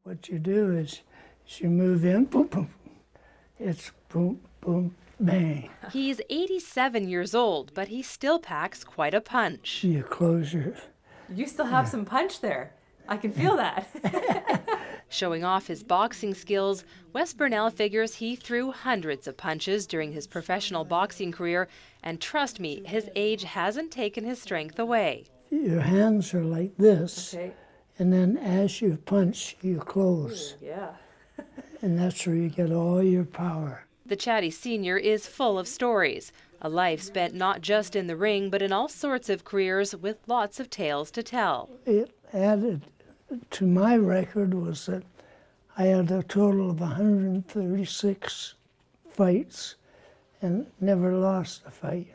What you do is you move in, boom, boom. It's boom, boom, bang. He's 87 years old, but he still packs quite a punch. You close your... You still have some punch there. I can feel that. Showing off his boxing skills, Wes Byrnell figures he threw hundreds of punches during his professional boxing career, and trust me, his age hasn't taken his strength away. Your hands are like this, Okay. and then as you punch, you close. Yeah. And that's where you get all your power. The chatty senior is full of stories, a life spent not just in the ring, but in all sorts of careers with lots of tales to tell. It added to my record was that I had a total of 136 fights and never lost a fight.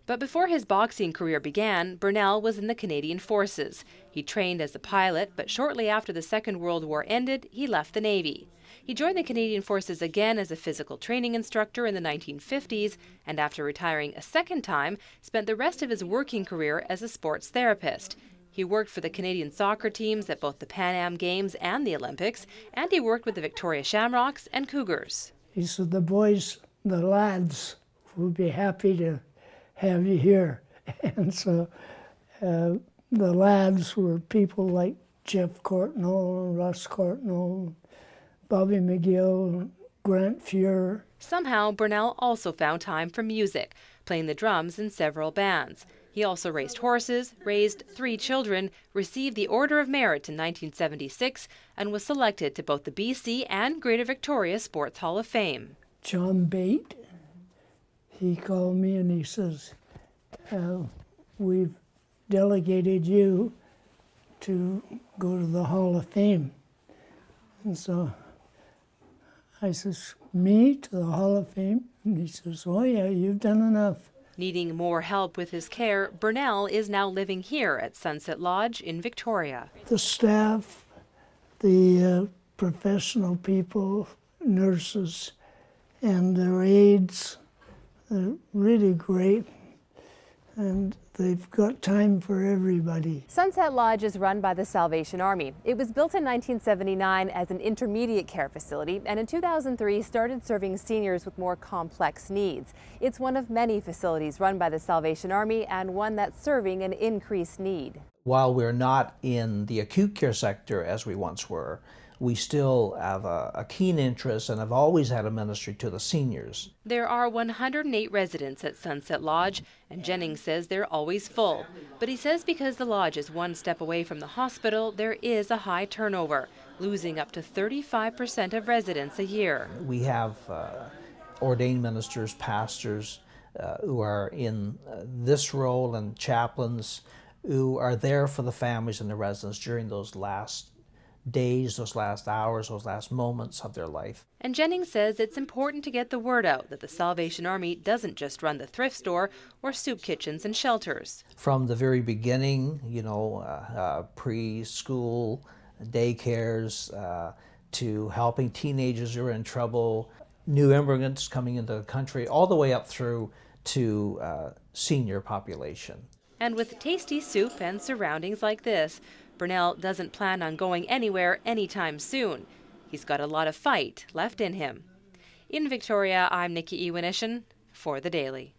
But before his boxing career began, Byrnell was in the Canadian Forces. He trained as a pilot, but shortly after the Second World War ended, he left the Navy. He joined the Canadian Forces again as a physical training instructor in the 1950s, and after retiring a second time, spent the rest of his working career as a sports therapist. He worked for the Canadian soccer teams at both the Pan Am Games and the Olympics, and he worked with the Victoria Shamrocks and Cougars. He said, the boys, the lads, would be happy to have you here. And so the lads were people like Jeff Courtnall, Russ Courtnall, Bobby McGill, Grant Fuhrer. Somehow, Byrnell also found time for music, playing the drums in several bands. He also raced horses, raised 3 children, received the Order of Merit in 1976, and was selected to both the BC and Greater Victoria Sports Hall of Fame. John Bate, he called me and he says, we've delegated you to go to the Hall of Fame. And so I says, me to the Hall of Fame? And he says, oh yeah, you've done enough. Needing more help with his care, Byrnell is now living here at Sunset Lodge in Victoria. The staff, the professional people, nurses, and their aides, they're really great, and they've got time for everybody. Sunset Lodge is run by the Salvation Army. It was built in 1979 as an intermediate care facility, and in 2003 started serving seniors with more complex needs. It's one of many facilities run by the Salvation Army and one that's serving an increased need. While we're not in the acute care sector as we once were, we still have a keen interest and have always had a ministry to the seniors. There are 108 residents at Sunset Lodge, and Jennings says they're always full. But he says because the lodge is one step away from the hospital, there is a high turnover, losing up to 35% of residents a year. We have ordained ministers, pastors who are in this role, and chaplains who are there for the families and the residents during those last days, those last hours, those last moments of their life. And Jennings says it's important to get the word out that the Salvation Army doesn't just run the thrift store or soup kitchens and shelters. From the very beginning, you know, preschool, daycares, to helping teenagers who are in trouble, new immigrants coming into the country, all the way up through to senior population. And with tasty soup and surroundings like this, Byrnell doesn't plan on going anywhere anytime soon. He's got a lot of fight left in him. In Victoria, I'm Nikki Ewanyshyn for The Daily.